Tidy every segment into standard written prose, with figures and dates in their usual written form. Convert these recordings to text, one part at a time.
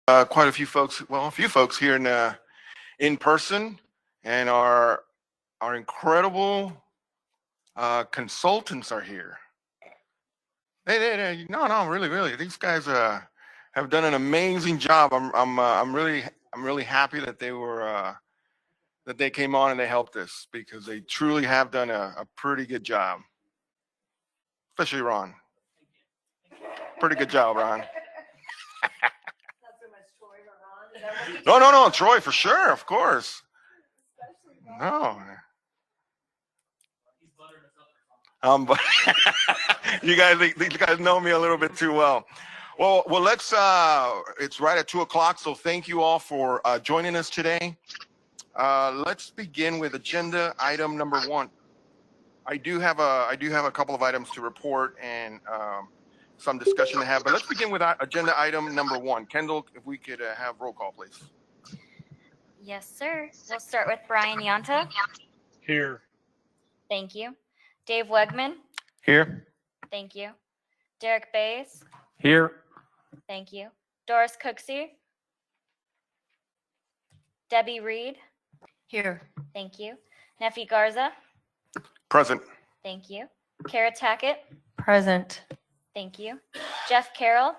quite a few folks, well, a few folks here in person, and our incredible consultants are here. No, really, these guys have done an amazing job. I'm really happy that they came on and they helped us because they truly have done a pretty good job. Especially Ron. Pretty good job, Ron. No, Troy for sure, of course. No. But you guys know me a little bit too well. Well, let's. It's right at 2:00, so thank you all for joining us today. Let's begin with agenda item number 1. I do have a couple of items to report and some discussion to have, but let's begin with agenda item number 1. Kendall, if we could have roll call, please. Yes, sir. We'll start with Brian Yanta. Here. Thank you. Dave Wegman. Here. Thank you. Derek Bays. Here. Thank you. Doris Cooksey. Debbie Reed. Here. Thank you. Nefi Garza. Present. Thank you. Kara Tackett. Present. Thank you. Jeff Carroll.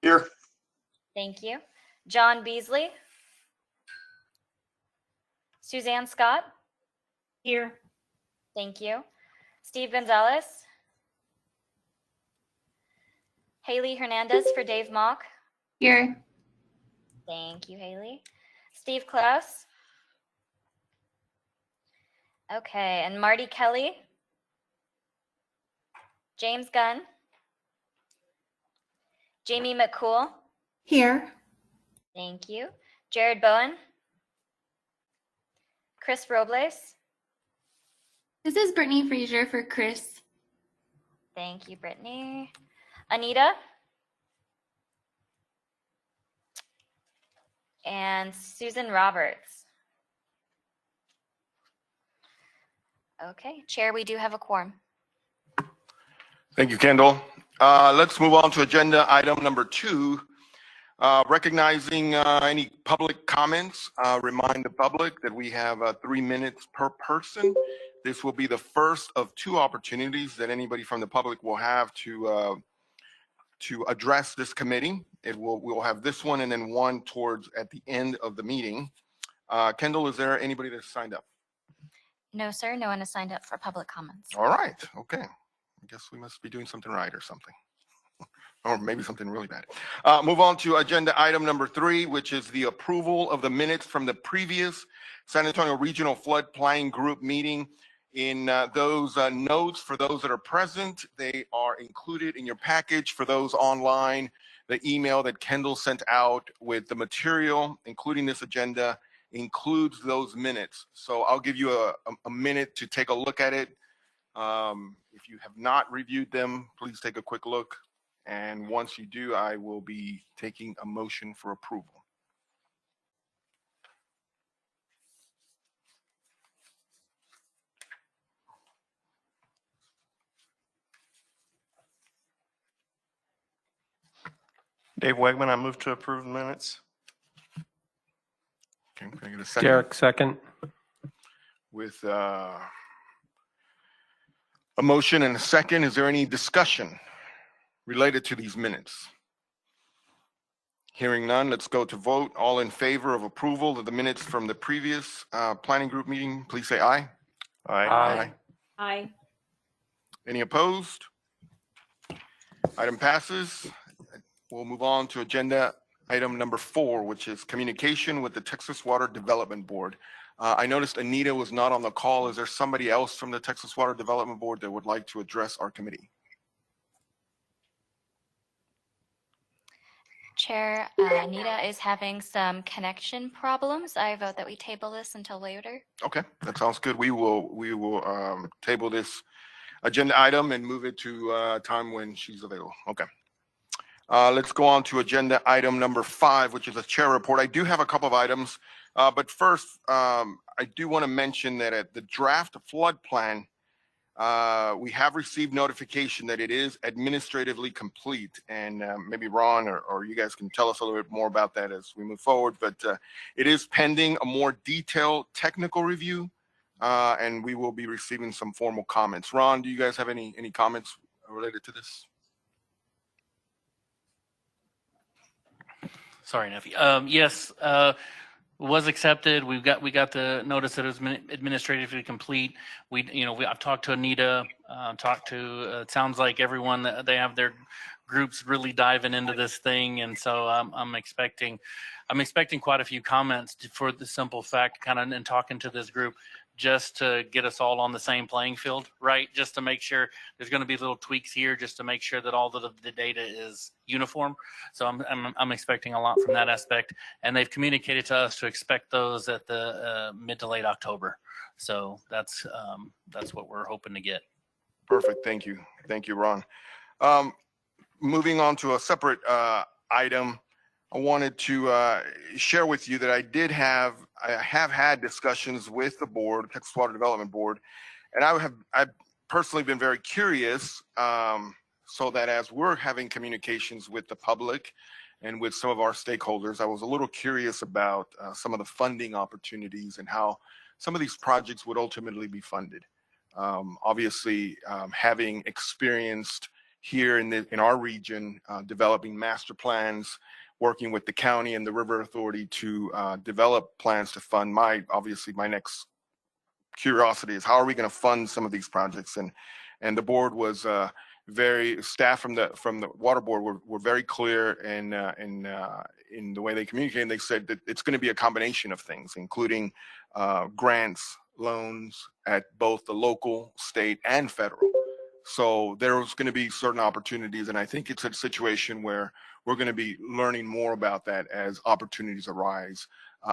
Here. Thank you. John Beasley. Suzanne Scott. Here. Thank you. Steve Gonzalez. Haley Hernandez for Dave Mock. Here. Thank you, Haley. Steve Klaus. Okay, and Marty Kelly. James Gunn. Jamie McCool. Here. Thank you. Jared Bowen. Chris Robles. This is Brittany Frazier for Chris. Thank you, Brittany. Anita. And Susan Roberts. Okay, Chair, we do have a quorum. Thank you, Kendall. Let's move on to agenda item number 2. Recognizing any public comments, remind the public that we have 3 minutes per person. This will be the first of 2 opportunities that anybody from the public will have to address this committee. We'll have this one and then one towards at the end of the meeting. Kendall, is there anybody that's signed up? No, sir. No one has signed up for public comments. All right. Okay. I guess we must be doing something right or something. Or maybe something really bad. Move on to agenda item number 3, which is the approval of the minutes from the previous San Antonio Regional Flood Planning Group meeting. In those notes, for those that are present, they are included in your package. For those online, the email that Kendall sent out with the material, including this agenda, includes those minutes. So I'll give you a minute to take a look at it. If you have not reviewed them, please take a quick look. And once you do, I will be taking a motion for approval. Dave Wegman, I move to approve the minutes. Okay, can I get a second? Derek, second. With a motion and a second, is there any discussion related to these minutes? Hearing none, let's go to vote. All in favor of approval of the minutes from the previous planning group meeting, please say aye. Aye. Aye. Any opposed? Item passes. We'll move on to agenda item number 4, which is communication with the Texas Water Development Board. I noticed Anita was not on the call. Is there somebody else from the Texas Water Development Board that would like to address our committee? Chair, Anita is having some connection problems. I vote that we table this until later. Okay, that sounds good. We will table this agenda item and move it to a time when she's available. Okay. Let's go on to agenda item number 5, which is a chair report. I do have a couple of items, but first, I do want to mention that at the draft flood plan We have received notification that it is administratively complete, and maybe Ron or you guys can tell us a little bit more about that as we move forward, but it is pending a more detailed technical review, and we will be receiving some formal comments. Ron, do you guys have any comments related to this? Sorry, nephew. Yes, was accepted. We got the notice that it was administratively complete. I've talked to Anita, it sounds like everyone, they have their groups really diving into this thing. And so I'm expecting quite a few comments for the simple fact, kind of in talking to this group, just to get us all on the same playing field, right? Just to make sure there's going to be little tweaks here, just to make sure that all the data is uniform. So I'm expecting a lot from that aspect, and they've communicated to us to expect those at the mid to late October. So that's what we're hoping to get. Perfect. Thank you, Ron. Moving on to a separate item, I wanted to share with you that I have had discussions with the board, Texas Water Development Board, and I've personally been very curious, so that as we're having communications with the public and with some of our stakeholders, I was a little curious about some of the funding opportunities and how some of these projects would ultimately be funded. Obviously, having experienced here in our region, developing master plans, working with the county and the River Authority to develop plans to fund, my next curiosity is how are we going to fund some of these projects? And the board was staff from the water board were very clear in the way they communicated. They said that it's going to be a combination of things, including grants, loans at both the local, state, and federal. So there's going to be certain opportunities, and I think it's a situation where we're going to be learning more about that as opportunities arise.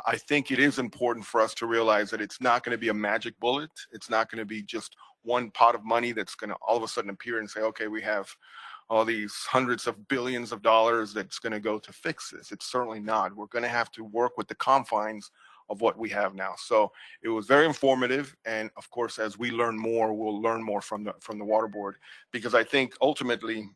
I think it is important for us to realize that it's not going to be a magic bullet. It's not going to be just one pot of money that's going to all of a sudden appear and say, okay, we have all these hundreds of billions of dollars that's going to go to fix this. It's certainly not. We're going to have to work with the confines of what we have now. So it was very informative, and of course, as we learn more, we'll learn more from the water board, because I think ultimately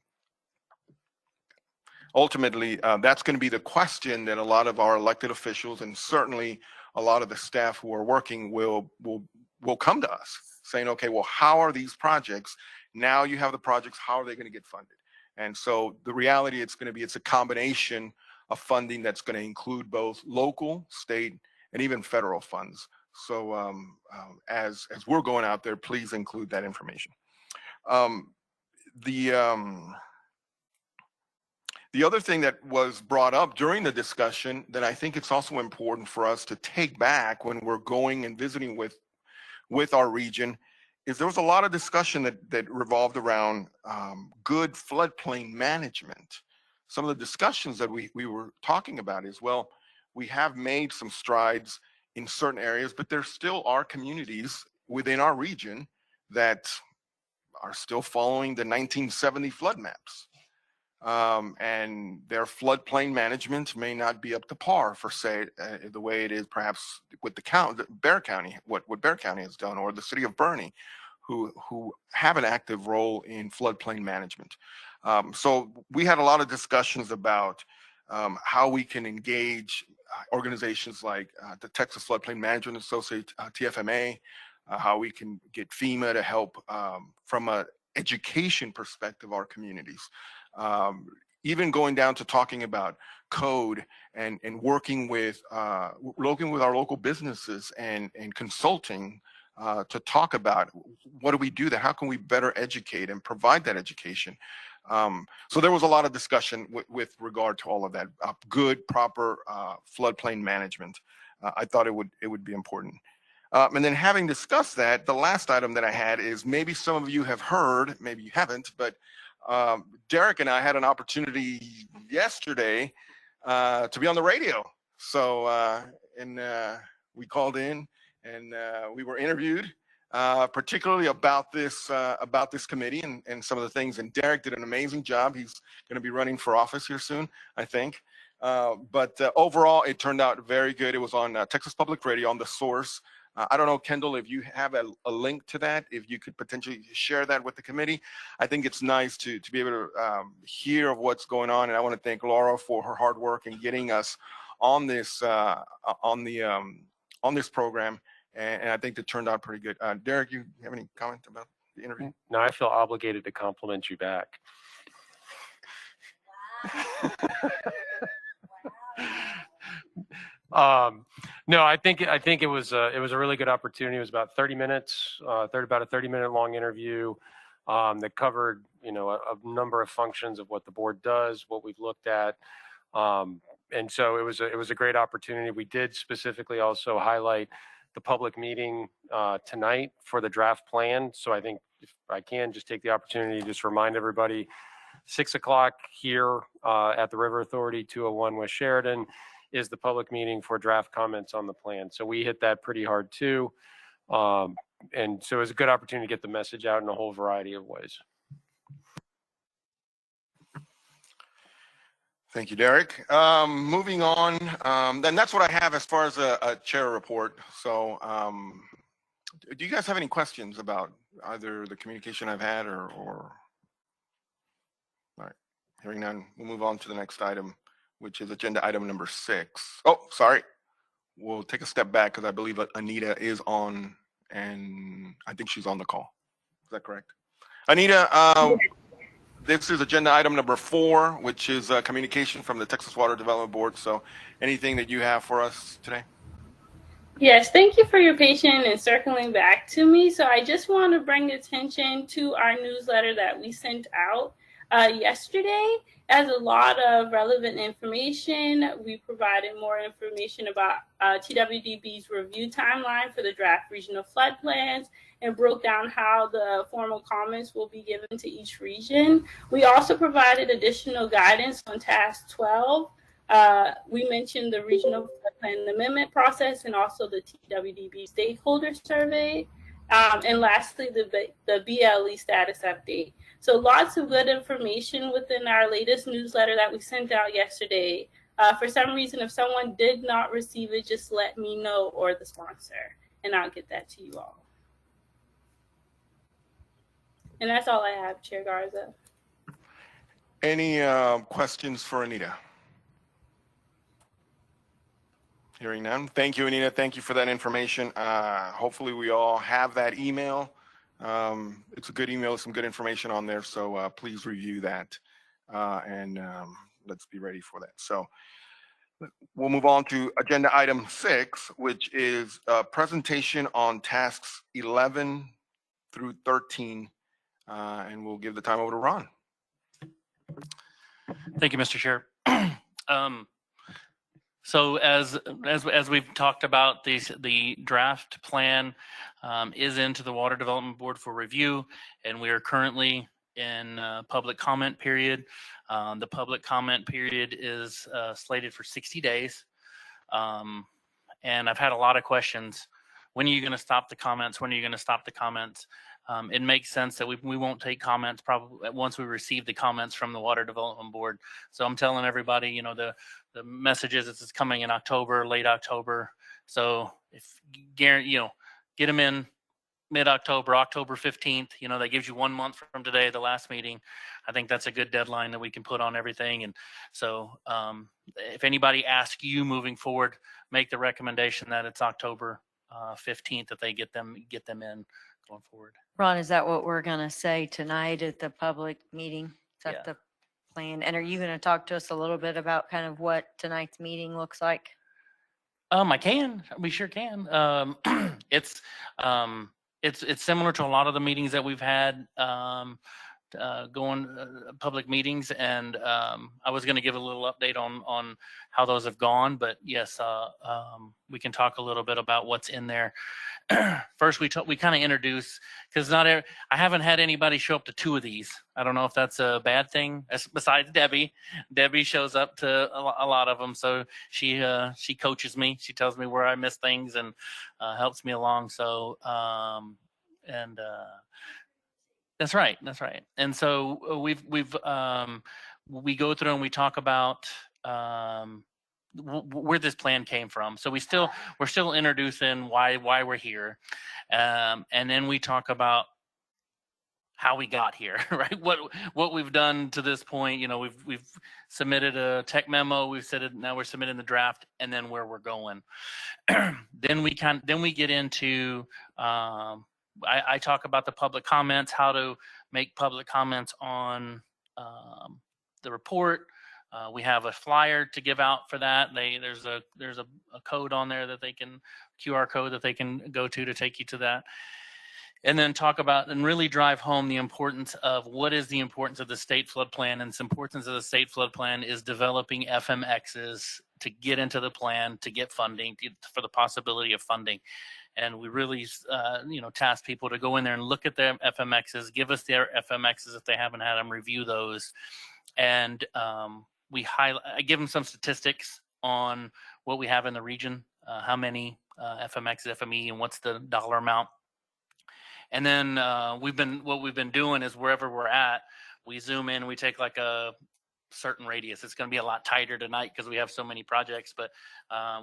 that's going to be the question that a lot of our elected officials and certainly a lot of the staff who are working will come to us saying, okay, well, how are these projects? Now you have the projects, how are they going to get funded? And so the reality it's a combination of funding that's going to include both local, state, and even federal funds. So as we're going out there, please include that information. The other thing that was brought up during the discussion that I think it's also important for us to take back when we're going and visiting with our region is there was a lot of discussion that revolved around good floodplain management. Some of the discussions that we were talking about is, well, we have made some strides in certain areas, but there still are communities within our region that are still following the 1970 flood maps. And their floodplain management may not be up to par for, say, the way it is perhaps with Bear County, what Bear County has done, or the city of Bernie, who have an active role in floodplain management. So we had a lot of discussions about how we can engage organizations like the Texas Floodplain Management Association, TFMA, how we can get FEMA to help from an education perspective our communities. Even going down to talking about code and working with our local businesses and consulting to talk about what do we do that, how can we better educate and provide that education. So there was a lot of discussion with regard to all of that, good, proper floodplain management. I thought it would be important. And then having discussed that, the last item that I had is maybe some of you have heard, maybe you haven't, but Derek and I had an opportunity yesterday to be on the radio. So, we called in and we were interviewed, particularly about this committee and some of the things. And Derek did an amazing job. He's going to be running for office here soon, I think. But overall, it turned out very good. It was on Texas Public Radio on The Source. I don't know, Kendall, if you have a link to that, if you could potentially share that with the committee. I think it's nice to be able to hear of what's going on. And I want to thank Laura for her hard work in getting us on this on this program. And I think it turned out pretty good. Derek, you have any comment about the interview? No, I feel obligated to compliment you back. No, I think it was a really good opportunity. It was about 30 minutes, about a 30-minute long interview that covered, a number of functions of what the board does, what we've looked at. And so it was a great opportunity. We did specifically also highlight the public meeting tonight for the draft plan. So I think if I can just take the opportunity to just remind everybody, 6 o'clock here at the River Authority, 201 West Sheridan, is the public meeting for draft comments on the plan. So we hit that pretty hard too. And so it was a good opportunity to get the message out in a whole variety of ways. Thank you, Derek. Moving on, then that's what I have as far as a chair report. So do you guys have any questions about either the communication I've had or... All right, hearing none, we'll move on to the next item, which is agenda item number 6. Oh, sorry. We'll take a step back because I believe Anita is on, and I think she's on the call. Is that correct? Anita, this is agenda item number 4, which is communication from the Texas Water Development Board. So anything that you have for us today? Yes, thank you for your patience and circling back to me. So I just want to bring attention to our newsletter that we sent out yesterday. As a lot of relevant information, we provided more information about TWDB's review timeline for the draft regional flood plans and broke down how the formal comments will be given to each region. We also provided additional guidance on task 12. We mentioned the regional flood plan amendment process and also the TWDB stakeholder survey. And lastly, the BLE status update. So lots of good information within our latest newsletter that we sent out yesterday. For some reason, if someone did not receive it, just let me know or the sponsor, and I'll get that to you all. And that's all I have, Chair Garza. Any questions for Anita? Hearing none. Thank you, Anita. Thank you for that information. Hopefully we all have that email. It's a good email, some good information on there. So please review that and let's be ready for that. So we'll move on to agenda item 6, which is a presentation on tasks 11 through 13. And we'll give the time over to Ron. Thank you, Mr. Chair. So as we've talked about, the draft plan is into the Water Development Board for review, and we are currently in public comment period. The public comment period is slated for 60 days. And I've had a lot of questions. When are you going to stop the comments? When are you going to stop the comments? It makes sense that we won't take comments probably once we receive the comments from the Water Development Board. So I'm telling everybody, the message is it's coming in October, late October. So if get them in mid-October, October 15th, that gives you 1 month from today, the last meeting. I think that's a good deadline that we can put on everything. And so if anybody asks you moving forward, make the recommendation that it's October 15th that they get them in going forward. Ron, is that what we're going to say tonight at the public meeting? Is that Yeah. the plan? And are you going to talk to us a little bit about kind of what tonight's meeting looks like? I can. We sure can. It's similar to a lot of the meetings that we've had going public meetings, and I was going to give a little update on how those have gone. But yes, we can talk a little bit about what's in there. First, we kind of introduce, because I haven't had anybody show up to 2 of these. I don't know if that's a bad thing. Besides Debbie, Debbie shows up to a lot of them, so she coaches me. She tells me where I miss things and helps me along. So that's right. And so we go through and we talk about where this plan came from. So we're still introducing why we're here, and then we talk about how we got here, right? What we've done to this point. You know, we've submitted a tech memo. Now we're submitting the draft, and then where we're going. then we get into I talk about the public comments, how to make public comments on the report. We have a flyer to give out for that. There's a code on there that they can QR code that they can go to take you to that. And then talk about and really drive home the importance of what is the importance of the state flood plan. And the importance of the state flood plan is developing FMXs to get into the plan, to get funding, for the possibility of funding. And we really, task people to go in there and look at their FMXs, give us their FMXs if they haven't had them, review those. And I give them some statistics on what we have in the region, how many FMX, FME, and what's the dollar amount. And then what we've been doing is wherever we're at, we zoom in, we take like a certain radius. It's going to be a lot tighter tonight because we have so many projects, but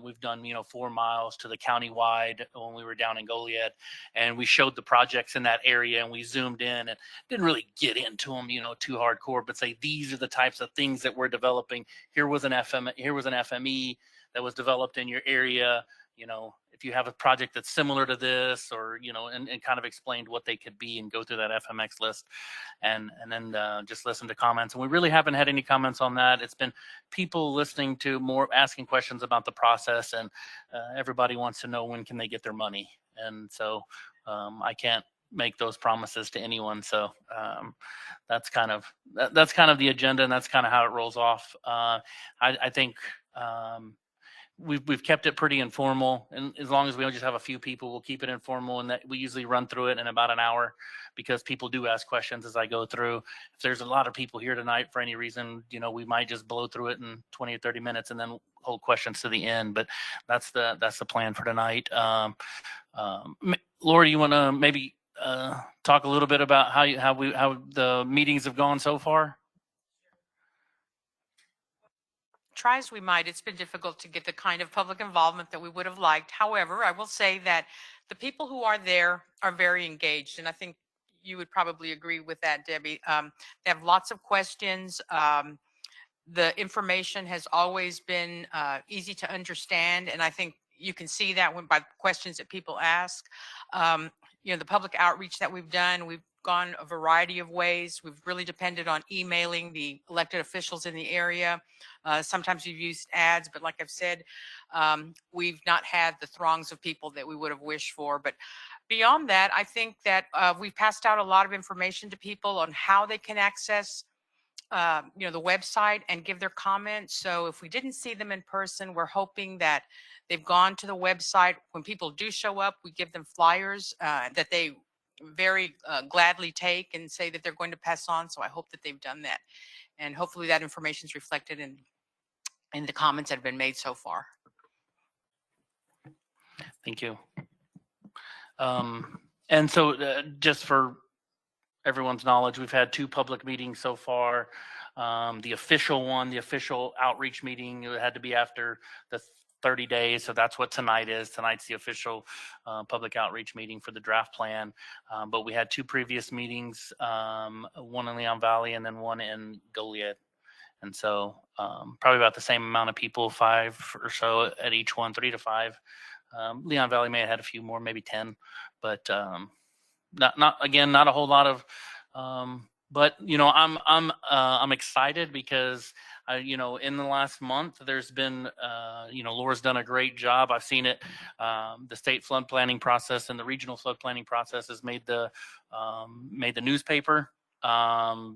we've done 4 miles to the county-wide when we were down in Goliad, and we showed the projects in that area, and we zoomed in and didn't really get into them too hardcore, but say these are the types of things that we're developing. Here was an FME that was developed in your area. If you have a project that's similar to this, or and kind of explained what they could be, and go through that FMX list, and then just listen to comments. And we really haven't had any comments on that. It's been people listening to more, asking questions about the process, and everybody wants to know when can they get their money. And so I can't make those promises to anyone. So that's kind of the agenda, and that's kind of how it rolls off. I think. We've kept it pretty informal, and as long as we don't just have a few people, we'll keep it informal, and that we usually run through it in about an hour, because people do ask questions as I go through. If there's a lot of people here tonight for any reason, we might just blow through it in 20 or 30 minutes and then hold questions to the end. But that's the plan for tonight. Laura, you want to maybe talk a little bit about how the meetings have gone so far? Try as we might, it's been difficult to get the kind of public involvement that we would have liked. However, I will say that the people who are there are very engaged, and I think you would probably agree with that, Debbie. They have lots of questions. The information has always been easy to understand, and I think you can see that by questions that people ask. The public outreach that we've done, we've gone a variety of ways. We've really depended on emailing the elected officials in the area. Sometimes we've used ads, but like I've said, we've not had the throngs of people that we would have wished for. But beyond that, I think that we've passed out a lot of information to people on how they can access the website and give their comments. So if we didn't see them in person, we're hoping that they've gone to the website. When people do show up, we give them flyers that they very gladly take and say that they're going to pass on. So I hope that they've done that, and hopefully that information is reflected in the comments that have been made so far. Thank you. And so just for everyone's knowledge, we've had 2 public meetings so far. The official outreach meeting, it had to be after the 30 days. So that's what tonight is. Tonight's the official public outreach meeting for the draft plan. But we had 2 previous meetings, one in Leon Valley and then one in Goliad. And so probably about the same amount of people, 5 or so at each one, 3 to 5. Leon Valley may have had a few more, maybe 10, but not a whole lot of. But I'm excited because in the last month there's been Laura's done a great job. I've seen it. The state flood planning process and the regional flood planning process has made the newspaper. I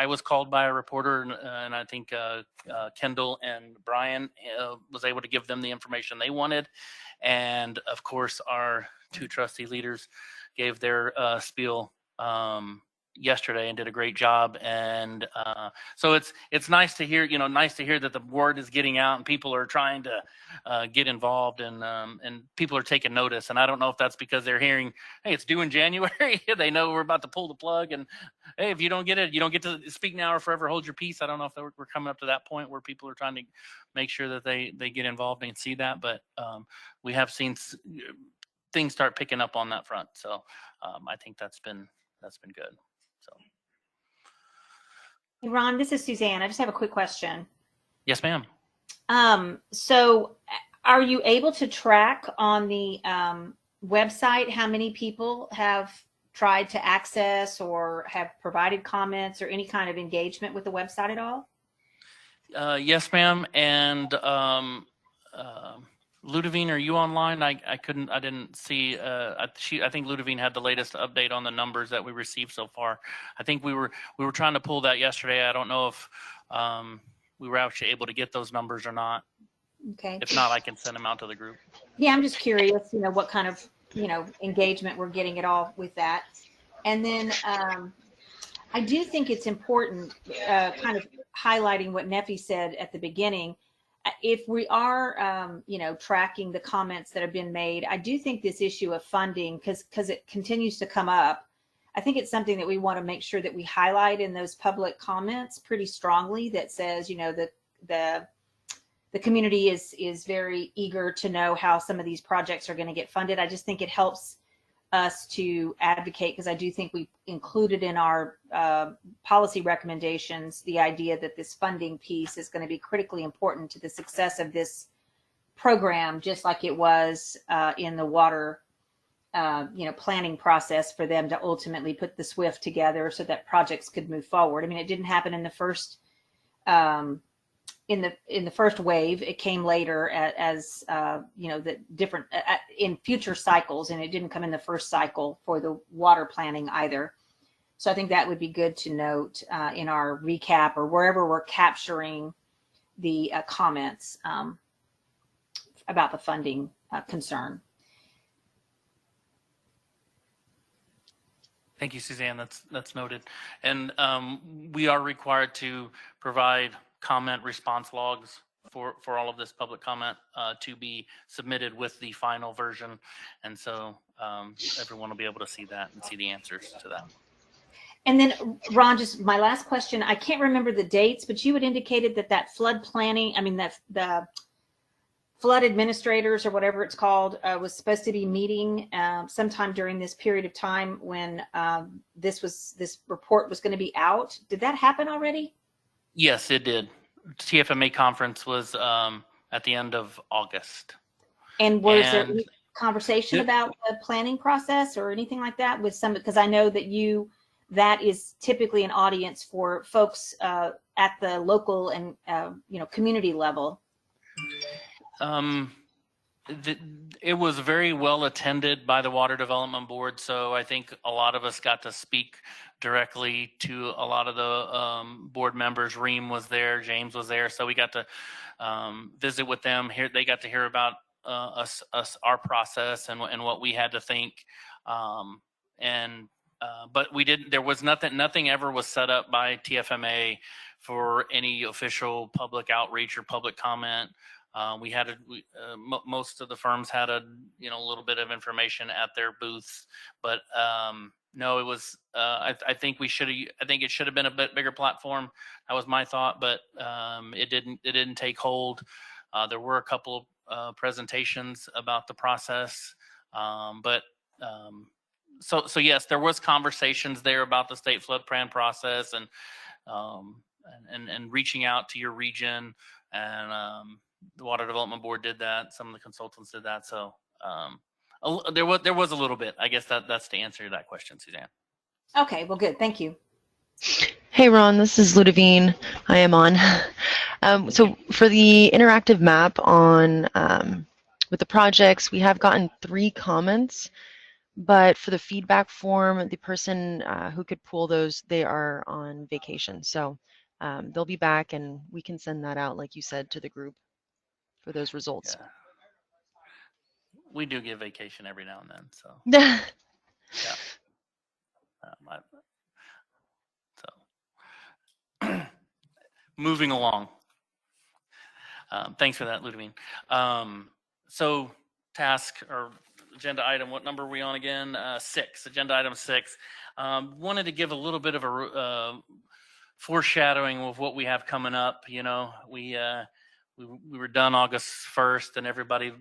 was called by a reporter, and I think Kendall and Brian was able to give them the information they wanted, and of course our 2 trustee leaders gave their spiel yesterday and did a great job. And so it's nice to hear, nice to hear that the word is getting out and people are trying to get involved and people are taking notice. And I don't know if that's because they're hearing, hey, it's due in January. They know we're about to pull the plug. And hey, if you don't get it, you don't get to speak now or forever hold your peace. I don't know if we're coming up to that point where people are trying to make sure that they get involved and see that. But we have seen things start picking up on that front. So I think that's been good. So Hey, Ron, this is Suzanne. I just have a quick question. yes, ma'am. So are you able to track on the website how many people have tried to access or have provided comments or any kind of engagement with the website at all? Yes, ma'am. And Ludovine, are you online? I didn't see. I think Ludovine had the latest update on the numbers that we received so far. I think we were trying to pull that yesterday. I don't know if we were actually able to get those numbers or not. Okay. If not, I can send them out to the group. Yeah, I'm just curious, what kind of, engagement we're getting at all with that. And then I do think it's important, kind of highlighting what Neffy said at the beginning. If we are, tracking the comments that have been made, I do think this issue of funding, because it continues to come up, I think it's something that we want to make sure that we highlight in those public comments pretty strongly that says, that the community is very eager to know how some of these projects are going to get funded. I just think it helps us to advocate, because I do think we included in our policy recommendations the idea that this funding piece is going to be critically important to the success of this program, just like it was in the water planning process for them to ultimately put the SWIFT together so that projects could move forward. I mean, it didn't happen in the first in the first wave. It came later as the different in future cycles, and it didn't come in the first cycle for the water planning either. So I think that would be good to note in our recap or wherever we're capturing the comments about the funding concern. Thank you, Suzanne. That's noted. And we are required to provide comment response logs for all of this public comment to be submitted with the final version. And so everyone will be able to see that and see the answers to that. And then, Ron, just my last question. I can't remember the dates, but you had indicated that flood planning, the flood administrators or whatever it's called, was supposed to be meeting sometime during this period of time when this report was going to be out. Did that happen already? Yes, it did. TFMA conference was at the end of August. And was there any conversation about the planning process or anything like that with some? Because I know that is typically an audience for folks at the local and community level. It was very well attended by the Water Development Board, so I think a lot of us got to speak directly to a lot of the board members. Reem was there, James was there, so we got to visit with them. Here, they got to hear about our process and what we had to think. But we didn't. There was nothing ever was set up by TFMA for any official public outreach or public comment. Most of the firms had a little bit of information at their booths, but no, it was. I think it should have been a bit bigger platform. That was my thought, but it didn't take hold. There were a couple of presentations about the process, but. So yes, there was conversations there about the state flood plan process and reaching out to your region, and the Water Development Board did that. Some of the consultants did that. So there was a little bit. I guess that's the answer to that question, Suzanne. Okay, well, good. Thank you. Hey, Ron, this is Ludovine. I am on. So for the interactive map on with the projects, we have gotten 3 comments. But for the feedback form, the person who could pull those, they are on vacation. So they'll be back and we can send that out, like you said, to the group for those results. Yeah. We do give vacation every now and then. So yeah. moving along. Thanks for that, Ludovine. So task or agenda item, what number are we on again? 6, agenda item 6. Wanted to give a little bit of a foreshadowing of what we have coming up. You know, we were done August 1st and everybody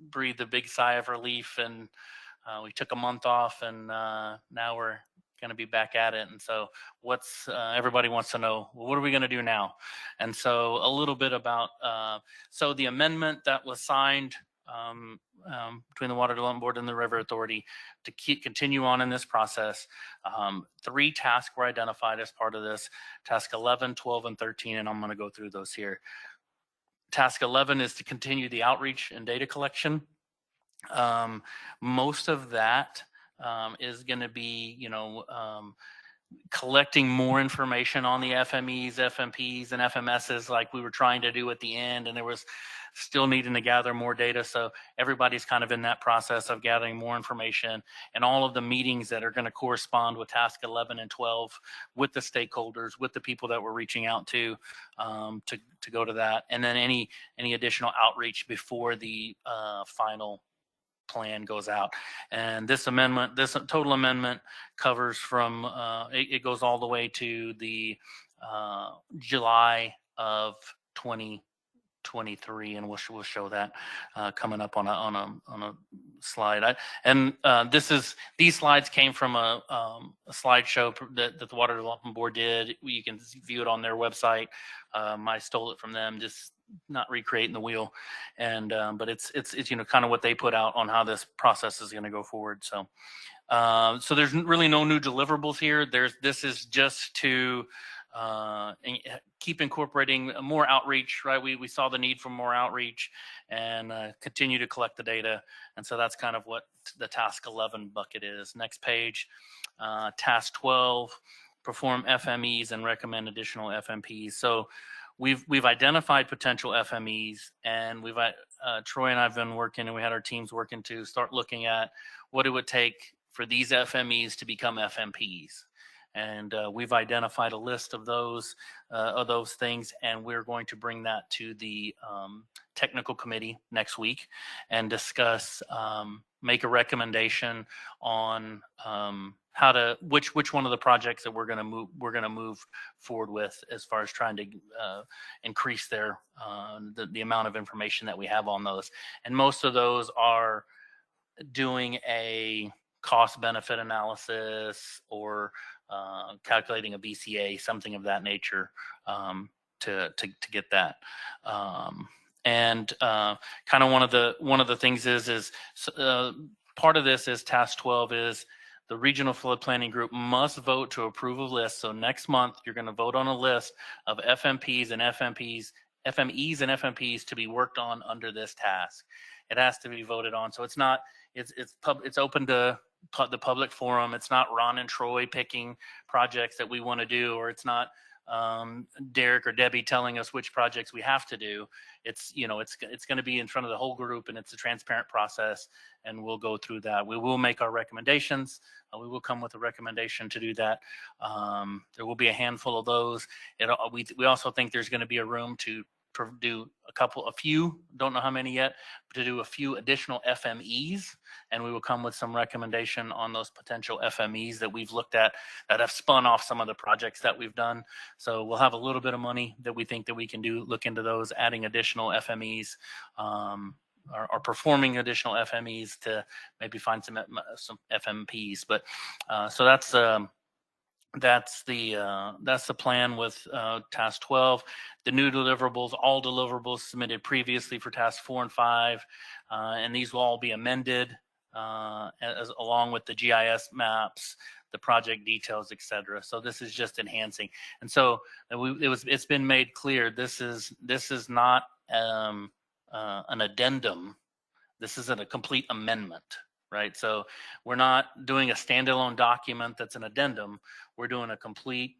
breathed a big sigh of relief, and we took a month off, and now we're going to be back at it. And so what's everybody wants to know, well, what are we going to do now? And so a little bit about so the amendment that was signed between the Water Development Board and the River Authority to continue on in this process. 3 tasks were identified as part of this: task 11, 12, and 13, and I'm going to go through those here. Task 11 is to continue the outreach and data collection. Most of that is going to be, collecting more information on the FMEs, FMPs, and FMSs like we were trying to do at the end, and there was still needing to gather more data. So everybody's kind of in that process of gathering more information, and all of the meetings that are going to correspond with task 11 and 12 with the stakeholders, with the people that we're reaching out to go to that, and then any additional outreach before the final plan goes out. And this total amendment covers from it goes all the way to the July of 2023, and we'll show that coming up on a slide. These slides came from a slideshow that the Water Development Board did. You can view it on their website. I stole it from them, just not recreating the wheel, and but it's kind of what they put out on how this process is going to go forward. So so there's really no new deliverables here. This is just to keep incorporating more outreach, right? We saw the need for more outreach and continue to collect the data, and so that's kind of what the task 11 bucket is. Next page, task 12, perform FMEs and recommend additional FMPs. So we've identified potential FMEs, and Troy and I've been working, and we had our teams working to start looking at what it would take for these FMEs to become FMPs. And we've identified a list of those things, and we're going to bring that to the technical committee next week and discuss, make a recommendation on which one of the projects that we're going to move forward with as far as trying to increase the amount of information that we have on those. And most of those are doing a cost benefit analysis or calculating a BCA, something of that nature, to get that. And kind of one of the things is part of this is task 12 is the regional flood planning group must vote to approve a list. So next month you're going to vote on a list of FMEs and FMPs to be worked on under this task. It has to be voted on. So it's open to the public forum. It's not Ron and Troy picking projects that we want to do, or it's not Derek or Debbie telling us which projects we have to do. It's going to be in front of the whole group, and it's a transparent process, and we'll go through that. We will make our recommendations. We will come with a recommendation to do that. There will be a handful of those. We also think there's going to be a room to do a few, don't know how many yet, but to do a few additional FMEs, and we will come with some recommendation on those potential FMEs that we've looked at that have spun off some of the projects that we've done. So we'll have a little bit of money that we think that we can look into those, adding additional FMEs, or performing additional FMEs to maybe find some FMPs. But so that's the plan with task 12. The new deliverables, all deliverables submitted previously for task 4 and 5, and these will all be amended along with the GIS maps, the project details, etc. So this is just enhancing, and so it's been made clear this is not an addendum. This isn't a complete amendment. Right, so we're not doing a standalone document that's an addendum. We're doing a complete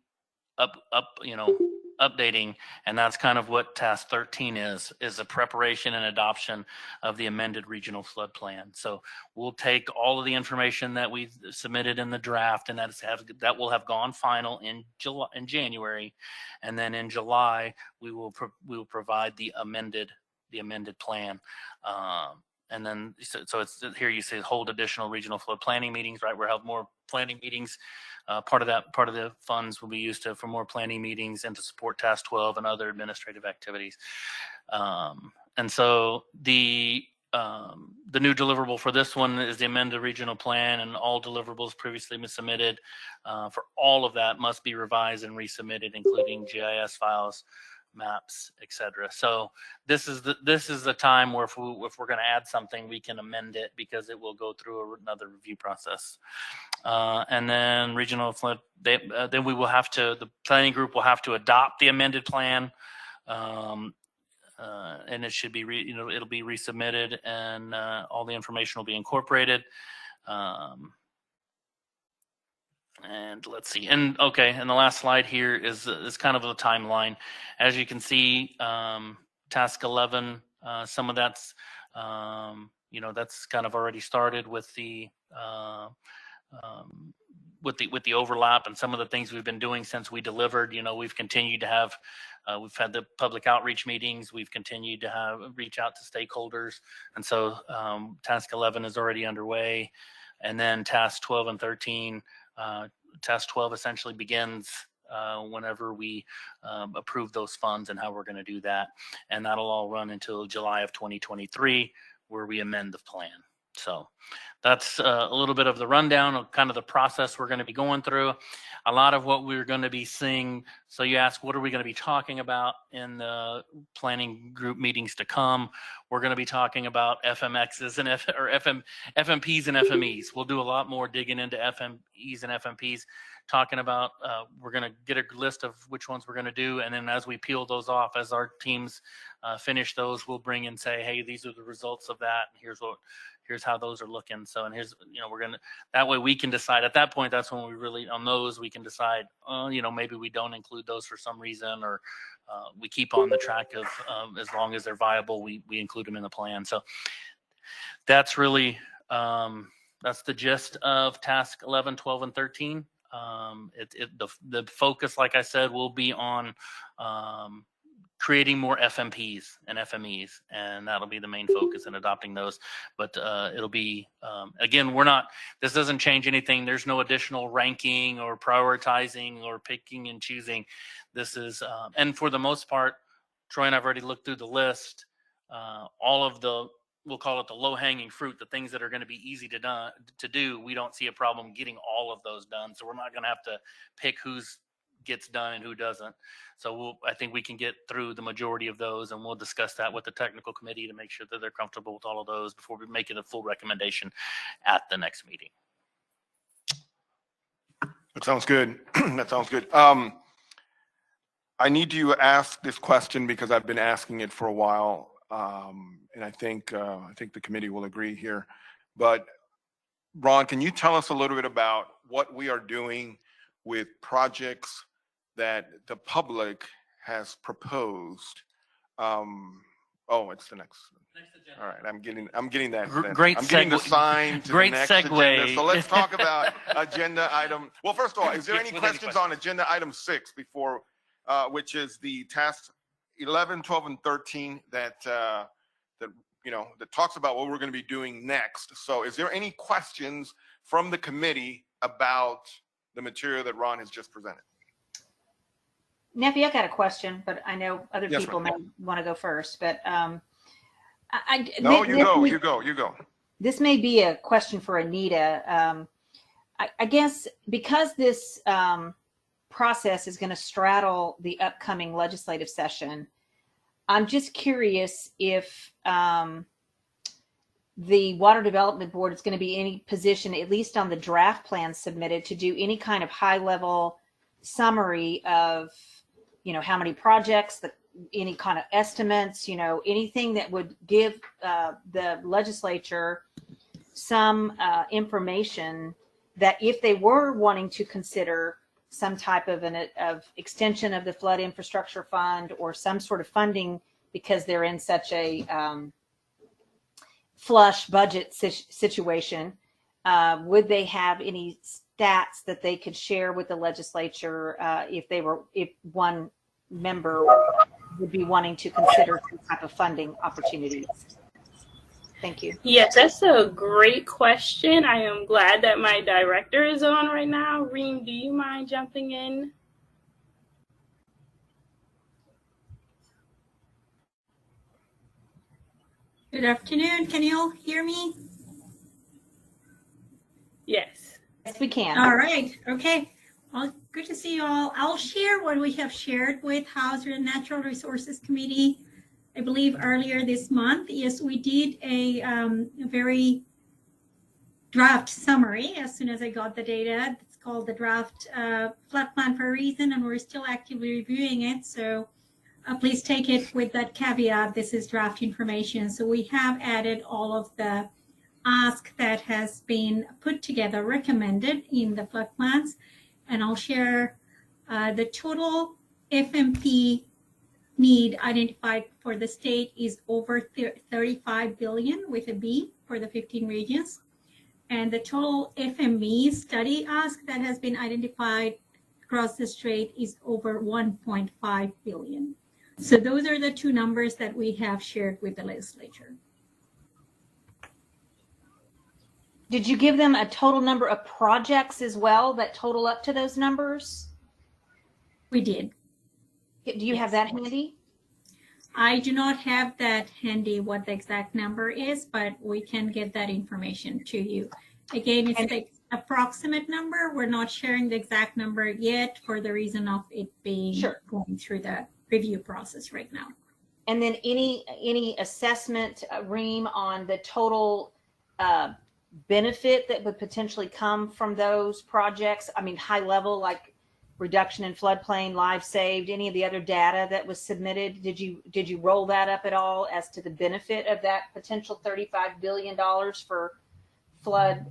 updating, and that's kind of what task 13 is the preparation and adoption of the amended regional flood plan. So we'll take all of the information that we submitted in the draft, and that will have gone final in January, and then in July we will provide the amended plan. And then, so it's here you say hold additional regional flood planning meetings, right? We'll have more planning meetings. Part of the funds will be used for more planning meetings and to support Task 12 and other administrative activities. And so the new deliverable for this one is the amended regional plan, and all deliverables previously submitted for all of that must be revised and resubmitted, including GIS files, maps, etc. So this is the time where if we're going to add something, we can amend it because it will go through another review process. And then regional flood, then we will have to, the planning group will have to adopt the amended plan, and it should be it'll be resubmitted, and all the information will be incorporated. And let's see. And okay, and the last slide here is kind of a timeline. As you can see, task 11, some of that's that's kind of already started with the overlap, and some of the things we've been doing since we delivered. We've continued to have we've had the public outreach meetings. We've continued to reach out to stakeholders, and so task 11 is already underway, and then task 12 and 13. Task 12 essentially begins whenever we approve those funds and how we're going to do that. And that'll all run until July of 2023, where we amend the plan. So that's a little bit of the rundown of kind of the process we're going to be going through. A lot of what we're going to be seeing. So you ask, what are we going to be talking about in the planning group meetings to come? We're going to be talking about FMXs and FMPs and FMEs. We'll do a lot more digging into FMEs and FMPs, talking about, we're going to get a list of which ones we're going to do. And then as we peel those off, as our teams finish those, we'll bring and say, hey, these are the results of that. And here's how those are looking. So, and here's, we're going to, that way we can decide at that point, that's when we really, on those, we can decide, maybe we don't include those for some reason, or we keep on the track of, as long as they're viable, we include them in the plan. So that's really, that's the gist of task 11, 12, and 13. The focus, like I said, will be on creating more FMPs and FMEs, and that'll be the main focus in adopting those. But it'll be, again, this doesn't change anything. There's no additional ranking or prioritizing or picking and choosing. This is, and for the most part, Troy and I've already looked through the list. All of the, we'll call it the low-hanging fruit, the things that are going to be easy to do, we don't see a problem getting all of those done. So we're not going to have to pick who's gets done and who doesn't. So I think we can get through the majority of those, and we'll discuss that with the technical committee to make sure that they're comfortable with all of those before we make it a full recommendation at the next meeting. That sounds good. That sounds good. I need to ask this question because I've been asking it for a while, and I think the committee will agree here. But Ron, can you tell us a little bit about what we are doing with projects that the public has proposed? It's the next. All right, I'm getting that. Great I'm getting the segue. sign to Great the next segue. agenda. So let's talk about agenda item. Well, first of all, is there any With questions on agenda item 6 before, which is the task 11, 12, and 13 that talks about what we're going to be doing next. So is there any questions from the committee about the material that Ron has just presented? Neffy, I got a question, but I know other Yes, people may want to go first. But you go. This may be a question for Anita. I guess because this process is going to straddle the upcoming legislative session, I'm just curious if the Water Development Board is going to be in any position, at least on the draft plan submitted, to do any kind of high-level summary of, how many projects, any kind of estimates, anything that would give the legislature some information that if they were wanting to consider some type of of extension of the flood infrastructure fund or some sort of funding because they're in such a flush budget situation. Would they have any stats that they could share with the legislature if one member would be wanting to consider some type of funding opportunities? Thank you. Yes, that's a great question. I am glad that my director is on right now. Reem, do you mind jumping in? Good afternoon. Can you all hear me? Yes. Yes, we can. All right. Okay. Well, good to see you all. I'll share what we have shared with House and Natural Resources Committee, I believe earlier this month. Yes, we did a very draft summary as soon as I got the data. It's called the draft flood plan for a reason, and we're still actively reviewing it. So please take it with that caveat. This is draft information. So we have added all of the ask that has been put together, recommended in the flood plans. And I'll share the total FMP need identified for the state is over 35 billion with a B for the 15 regions. And the total FME study ask that has been identified across the state is over 1.5 billion. So those are the two numbers that we have shared with the legislature. Did you give them a total number of projects as well that total up to those numbers? We did. Do you have that handy? I do not have that handy, what the exact number is, but we can get that information to you. Again, it's the approximate number. We're not sharing the exact number yet for the reason of it being going through the review process right now. And then any assessment, Reem, on the total benefit that would potentially come from those projects? I mean, high level, like reduction in floodplain, lives saved, any of the other data that was submitted. Did you roll that up at all as to the benefit of that potential $35 billion for flood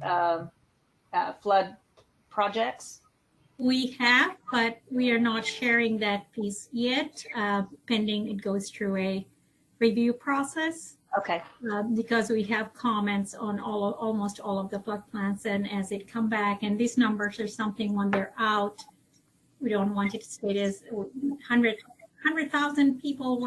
projects? We have, but we are not sharing that piece yet, pending it goes through a review process. Okay. Because we have comments on almost all of the flood plans, and as it come back, and these numbers are something when they're out, we don't want it to stay as 100,000 people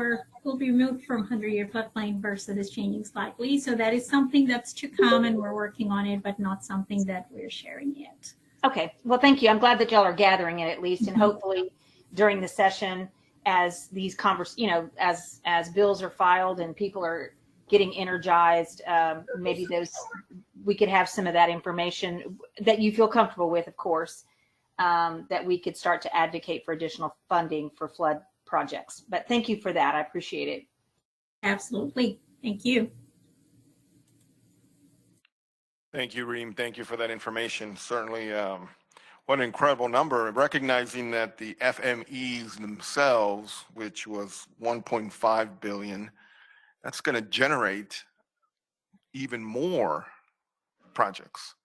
will be removed from 100-year floodplain versus is changing slightly. So that is something that's to come, and we're working on it, but not something that we're sharing yet. Okay. Well, thank you. I'm glad that y'all are gathering it at least, and hopefully during the session, as these as bills are filed and people are getting energized, maybe we could have some of that information that you feel comfortable with, of course, that we could start to advocate for additional funding for flood projects. But thank you for that. I appreciate it. Absolutely. Thank you. Thank you, Reem. Thank you for that information. Certainly, what an incredible number, recognizing that the FMEs themselves, which was 1.5 billion, that's going to generate even more projects.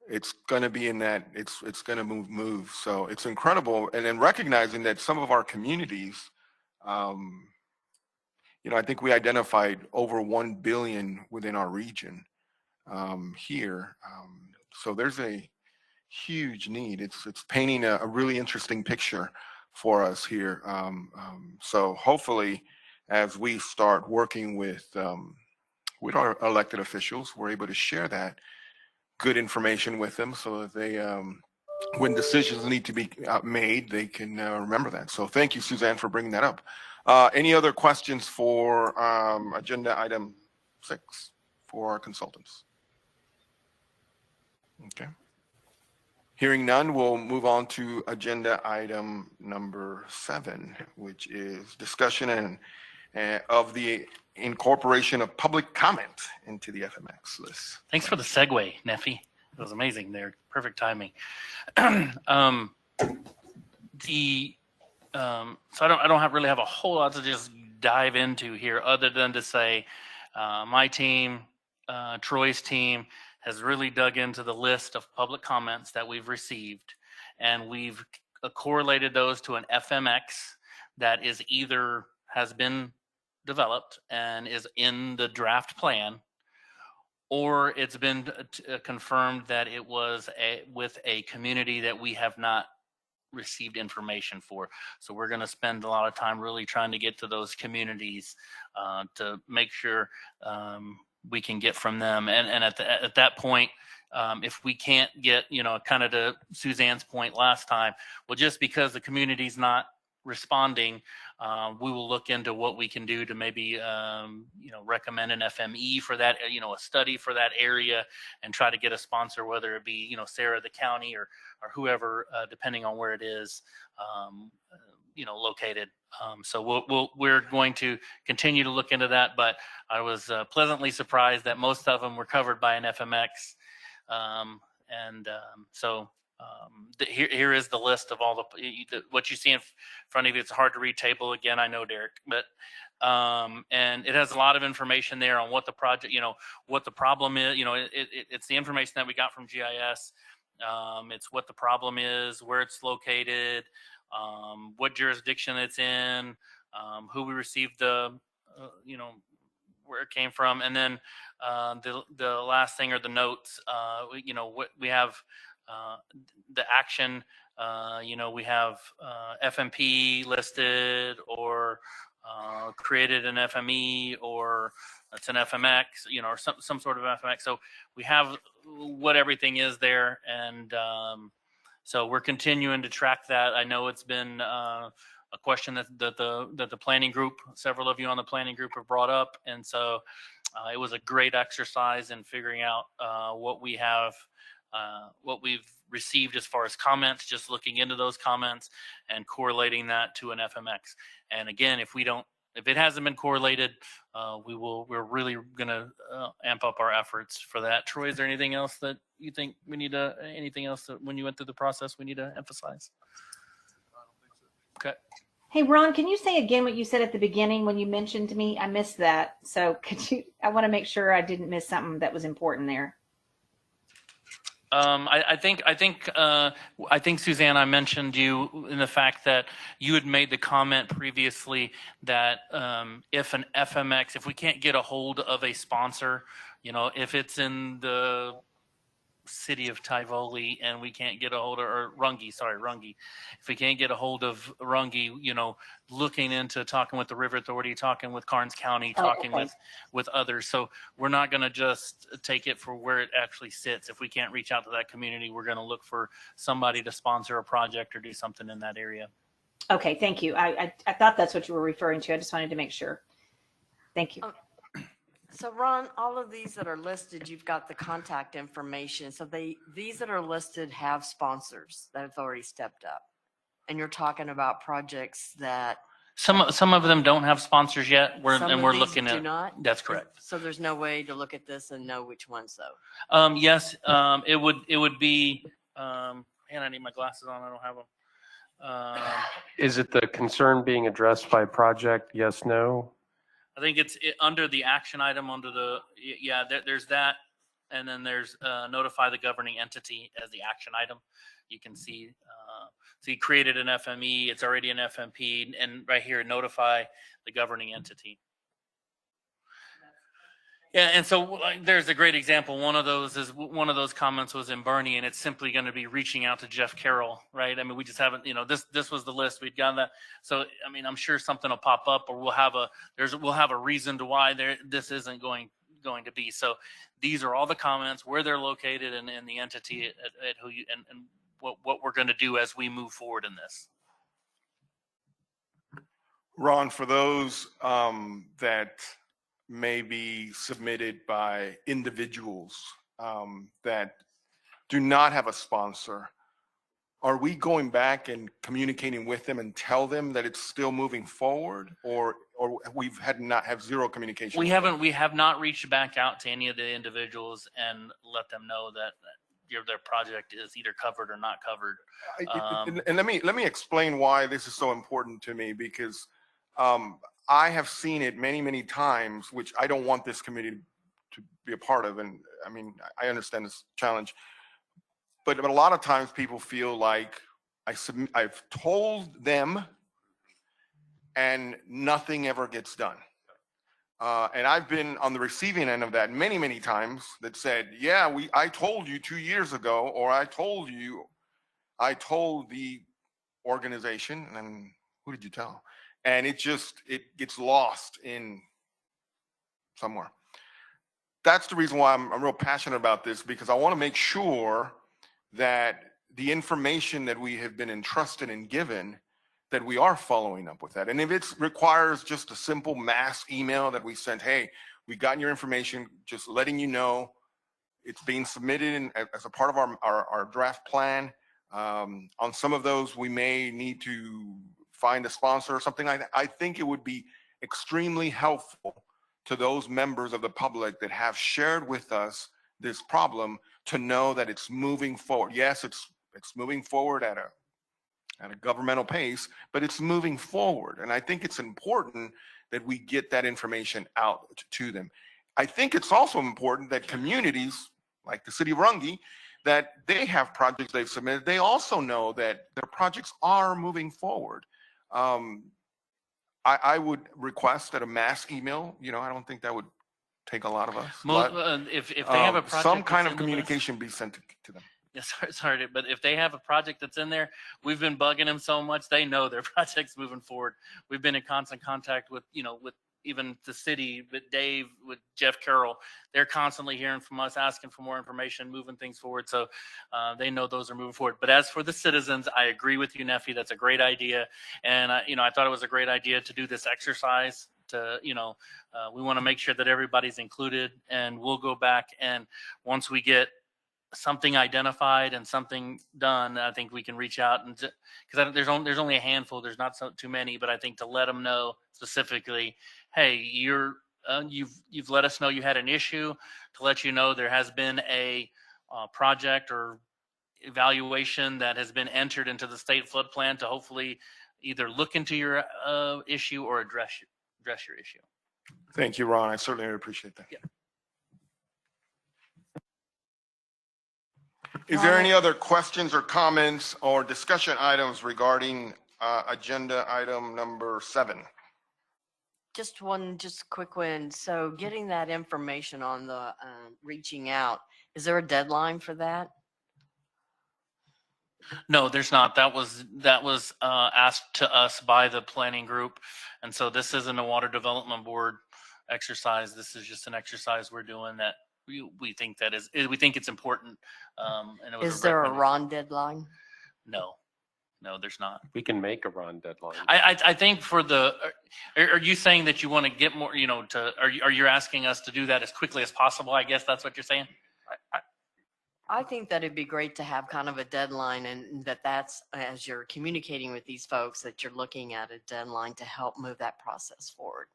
It's going to be in that, it's going to move. So it's incredible. And then recognizing that some of our communities, I think we identified over 1 billion within our region here. So there's a huge need. It's painting a really interesting picture for us here. So hopefully, as we start working with our elected officials, we're able to share that good information with them so that they, when decisions need to be made, they can remember that. So thank you, Suzanne, for bringing that up. Any other questions for agenda item 6 for our consultants? Okay. Hearing none, we'll move on to agenda item number 7, which is discussion of the incorporation of public comment into the FMX list. Thanks for the segue, Neffy. It was amazing there. Perfect timing. So I don't really have a whole lot to just dive into here, other than to say my team, Troy's team, has really dug into the list of public comments that we've received, and we've correlated those to an FMX that is either has been developed and is in the draft plan, or it's been confirmed that it was with a community that we have not received information for. So we're going to spend a lot of time really trying to get to those communities to make sure we can get from them. And at that point, if we can't get, kind of to Suzanne's point last time, well, just because the community's not responding, we will look into what we can do to maybe, recommend an FME for that, a study for that area, and try to get a sponsor, whether it be, Sarah, the county, or whoever, depending on where it is, located. So we're going to continue to look into that, but I was pleasantly surprised that most of them were covered by an FMX. Here is the list of all what you see in front of you. It's a hard to read table again, I know, Derek, but and it has a lot of information there on what the project, what the problem is. It's the information that we got from GIS. It's what the problem is, where it's located, what jurisdiction it's in, who we received the, where it came from, and then the last thing are the notes. What we have. The action, we have FMP listed, or created an FME, or it's an FMX, or some sort of FMX. So we have what everything is there, and so we're continuing to track that. I know it's been a question that the planning group, several of you on the planning group have brought up, and so it was a great exercise in figuring out what we have. What we've received as far as comments, just looking into those comments and correlating that to an FMX. And again, if it hasn't been correlated, we're really going to amp up our efforts for that. Troy, is there anything else that you think we need anything else that when you went through the process we need to emphasize? Okay. Hey, Ron, can you say again what you said at the beginning when you mentioned to me? I missed that. So I want to make sure I didn't miss something that was important there. I think Suzanne, I mentioned you in the fact that you had made the comment previously that if an FMX, if we can't get a hold of a sponsor, if it's in the city of Tivoli and we can't get a hold of, or Runge, if we can't get a hold of Runge, looking into talking with the River Authority, talking with Karnes County, talking with others. So we're not going to just take it for where it actually sits. If we can't reach out to that community, we're going to look for somebody to sponsor a project or do something in that area. Okay, thank you. I thought that's what you were referring to. I just wanted to make sure. Thank you. So Ron, all of these that are listed, you've got the contact information. So these that are listed have sponsors that have already stepped up. And you're talking about projects that some of them don't have sponsors yet. We're looking at. Do not? That's correct. So there's no way to look at this and know which ones though. Yes, it would be. And I need my glasses on. I don't have them. Is it the concern being addressed by project? Yes, no? I think it's under the action item under the, there's that. And then there's notify the governing entity as the action item. You can see, so you created an FME, it's already an FMP, and right here, notify the governing entity. Yeah, and so there's a great example. One of those comments was in Bernie, and it's simply going to be reaching out to Jeff Carroll, right? I mean, we just haven't, this was the list we'd gotten that. So I mean, I'm sure something will pop up, or we'll have a reason to why this isn't going to be. So these are all the comments, where they're located, and the entity at who you and what we're going to do as we move forward in this. Ron, for those that may be submitted by individuals that do not have a sponsor, are we going back and communicating with them and tell them that it's still moving forward, or we've have zero communication? We have not reached back out to any of the individuals and let them know that their project is either covered or not covered. And let me explain why this is so important to me, because I have seen it many, many times, which I don't want this committee to be a part of. And I mean, I understand this challenge, but a lot of times people feel like I've told them and nothing ever gets done. And I've been on the receiving end of that many, many times that said, yeah, I told you 2 years ago, or I told the organization, and who did you tell? And it gets lost in somewhere. That's the reason why I'm real passionate about this, because I want to make sure that the information that we have been entrusted and given, that we are following up with that. And if it requires just a simple mass email that we sent, hey, we got your information, just letting you know it's being submitted as a part of our draft plan. On some of those, we may need to find a sponsor or something like that. I think it would be extremely helpful to those members of the public that have shared with us this problem to know that it's moving forward. Yes, it's moving forward at a governmental pace, but it's moving forward. And I think it's important that we get that information out to them. I think it's also important that communities like the city of Runge, that they have projects they've submitted, they also know that their projects are moving forward. I would request that a mass email, I don't think that would take a lot of us. If they have a project some kind that's of in the list- communication be sent to them. Yes, sorry, but if they have a project that's in there, we've been bugging them so much, they know their project's moving forward. We've been in constant contact with even the city, with Dave, with Jeff Carroll. They're constantly hearing from us, asking for more information, moving things forward. So they know those are moving forward. But as for the citizens, I agree with you, Neffy. That's a great idea. And, I thought it was a great idea to do this exercise to, we want to make sure that everybody's included, and we'll go back, and once we get something identified and something done, I think we can reach out, and because there's only a handful, there's not too many, but I think to let them know specifically, hey, you've let us know you had an issue, to let you know there has been a project or evaluation that has been entered into the state flood plan to hopefully either look into your issue or address your issue. Thank you, Ron. I certainly appreciate that. Yeah. Is there any other questions or comments or discussion items regarding agenda item number 7? Just quick one. So getting that information on the reaching out, is there a deadline for that? No, there's not. That was asked to us by the planning group, and so this isn't a water development board exercise. This is just an exercise we're doing that we think it's important. And it was Is there a recommendation. Ron deadline? No, there's not. We can make a Ron deadline. I think for are you saying that you want to get more, are you asking us to do that as quickly as possible? I guess that's what you're saying. I think that it'd be great to have kind of a deadline, and that's as you're communicating with these folks, that you're looking at a deadline to help move that process forward.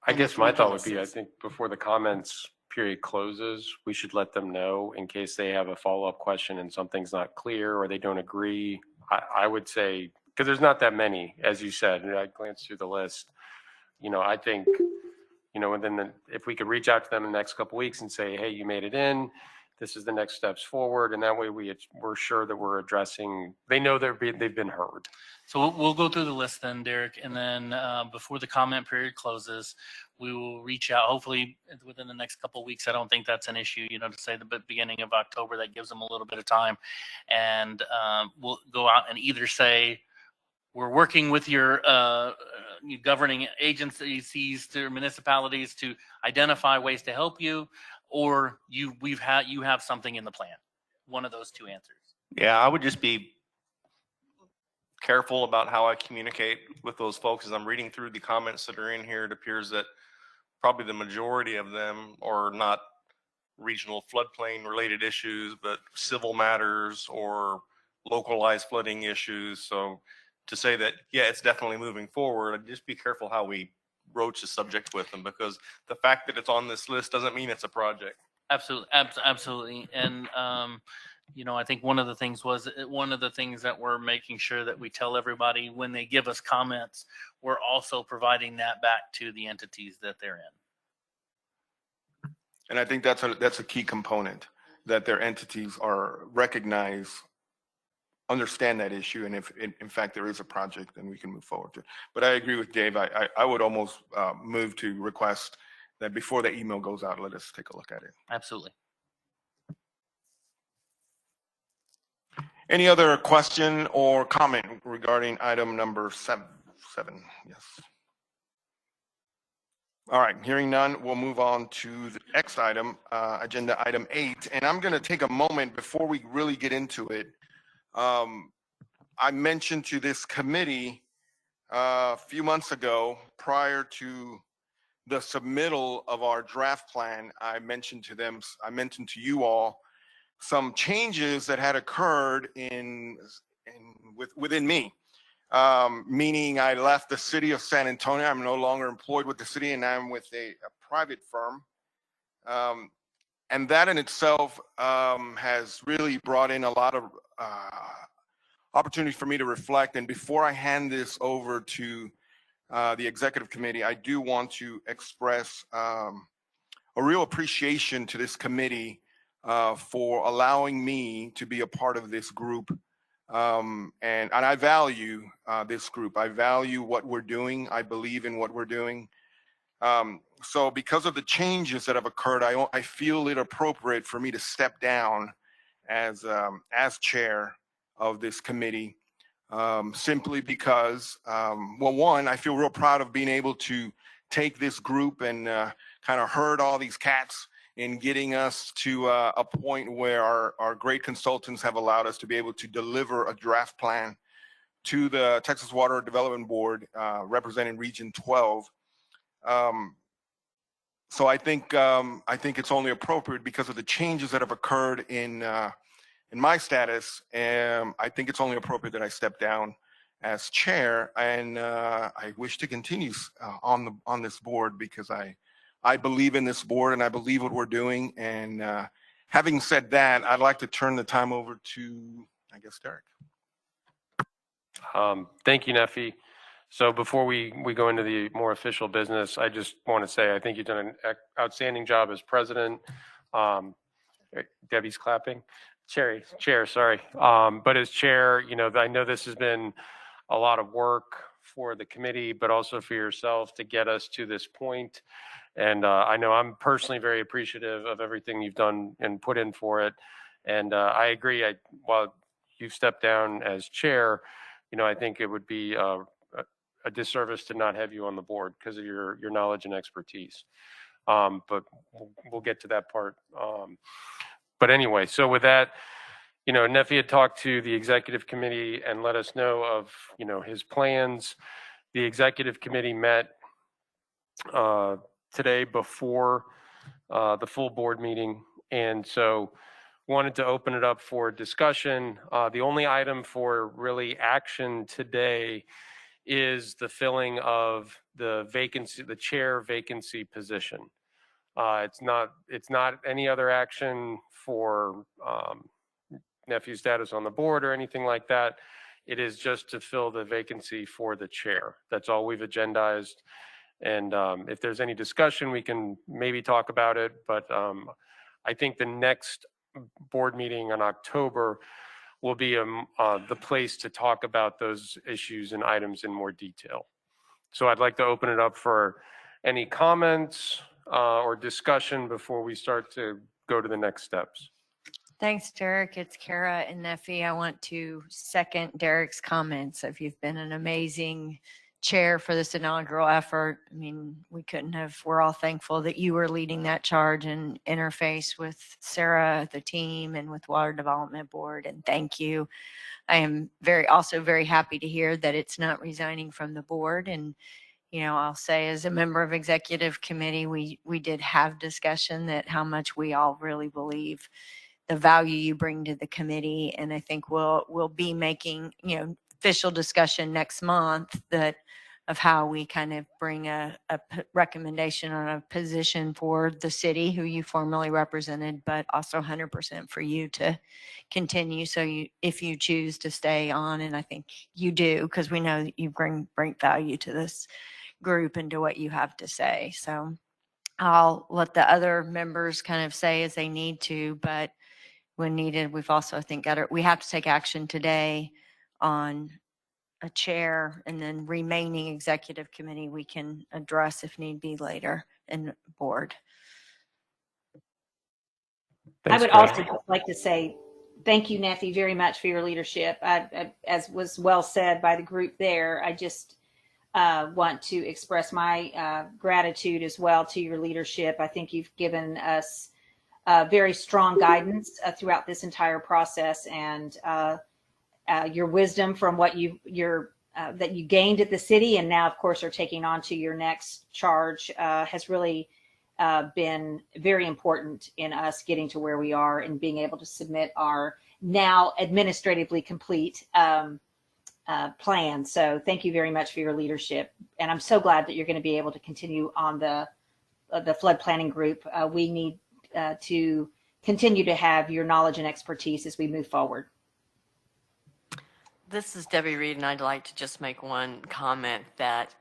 I guess my thought would be, I weaknesses. think before the comments period closes, we should let them know in case they have a follow-up question and something's not clear or they don't agree. I would say, because there's not that many, as you said, and I glanced through the list, I think, and then if we could reach out to them in the next couple of weeks and say, hey, you made it in, this is the next steps forward. And that way we're sure that we're addressing, they know they've been heard. So we'll go through the list then, Derek, and then before the comment period closes, we will reach out, hopefully within the next couple of weeks. I don't think that's an issue, to say the beginning of October, that gives them a little bit of time. And we'll go out and either say, we're working with your governing agencies to municipalities to identify ways to help you, or you have something in the plan. One of those two answers. Yeah, I would just be careful about how I communicate with those folks. As I'm reading through the comments that are in here, it appears that probably the majority of them are not regional floodplain related issues, but civil matters or localized flooding issues. So to say that, yeah, it's definitely moving forward, I'd just be careful how we broach the subject with them, because the fact that it's on this list doesn't mean it's a project. Absolutely. And, I think one of the things that we're making sure that we tell everybody when they give us comments, we're also providing that back to the entities that they're in. And I think that's a key component, that their entities recognize understand that issue. And if in fact there is a project, then we can move forward to it. But I agree with Dave. I would almost move to request that before the email goes out, let us take a look at it. Absolutely. Any other question or comment regarding item number seven? Yes. All right, hearing none, we'll move on to the next item, agenda item 8. And I'm going to take a moment before we really get into it. I mentioned to this committee a few months ago, prior to the submittal of our draft plan, I mentioned to you all some changes that had occurred within me. Meaning I left the city of San Antonio. I'm no longer employed with the city, and I'm with a private firm. And that in itself has really brought in a lot of opportunity for me to reflect. And before I hand this over to the executive committee, I do want to express a real appreciation to this committee for allowing me to be a part of this group. And I value this group. I value what we're doing. I believe in what we're doing. So because of the changes that have occurred, I feel it appropriate for me to step down as chair of this committee, simply because, well, one, I feel real proud of being able to take this group and kind of herd all these cats in getting us to a point where our great consultants have allowed us to be able to deliver a draft plan to the Texas Water Development Board representing Region 12. So I think it's only appropriate because of the changes that have occurred in my status. I think it's only appropriate that I step down as chair, and I wish to continue on this board because I believe in this board and I believe what we're doing. And having said that, I'd like to turn the time over to, I guess, Derek. Thank you, Neffy. So before we go into the more official business, I just want to say I think you've done an outstanding job as president. Debbie's clapping. Chair, sorry. But as chair, I know this has been a lot of work for the committee, but also for yourself to get us to this point. And I know I'm personally very appreciative of everything you've done and put in for it. And I agree. While you've stepped down as chair, I think it would be a disservice to not have you on the board because of your knowledge and expertise. But we'll get to that part. But anyway, so with that, Neffy had talked to the executive committee and let us know of, his plans. The executive committee met today before the full board meeting. And so wanted to open it up for discussion. The only item for really action today is the filling of the vacancy, the chair vacancy position. It's not any other action for Neffy's status on the board or anything like that. It is just to fill the vacancy for the chair. That's all we've agendized. And if there's any discussion, we can maybe talk about it. But I think the next board meeting in October will be the place to talk about those issues and items in more detail. So I'd like to open it up for any comments or discussion before we start to go to the next steps. Thanks, Derek. It's Kara and Neffy. I want to second Derek's comments. If you've been an amazing chair for this inaugural effort. I mean, we're all thankful that you were leading that charge and interface with Sarah, the team, and with Water Development Board. And thank you. I am also very happy to hear that it's not resigning from the board. And, I'll say as a member of executive committee, we did have discussion that how much we all really believe the value you bring to the committee. And I think we'll be making, official discussion next month of how we kind of bring a recommendation on a position for the city who you formerly represented, but also 100% for you to continue. So if you choose to stay on, and I think you do, because we know that you bring value to this group and to what you have to say. So I'll let the other members kind of say as they need to, but when needed. We've also, I think, we have to take action today on a chair, and then remaining executive committee we can address if need be later in board. I would also just like to say thank you, Neffy, very much for your leadership. As was well said by the group there, I just want to express my gratitude as well to your leadership. I think you've given us very strong guidance throughout this entire process, and your wisdom from what that you gained at the city, and now, of course, are taking on to your next charge has really been very important in us getting to where we are and being able to submit our now administratively complete plan. So thank you very much for your leadership. And I'm so glad that you're going to be able to continue on the flood planning group. We need to continue to have your knowledge and expertise as we move forward. This is Debbie Reed, and I'd like to just make one comment that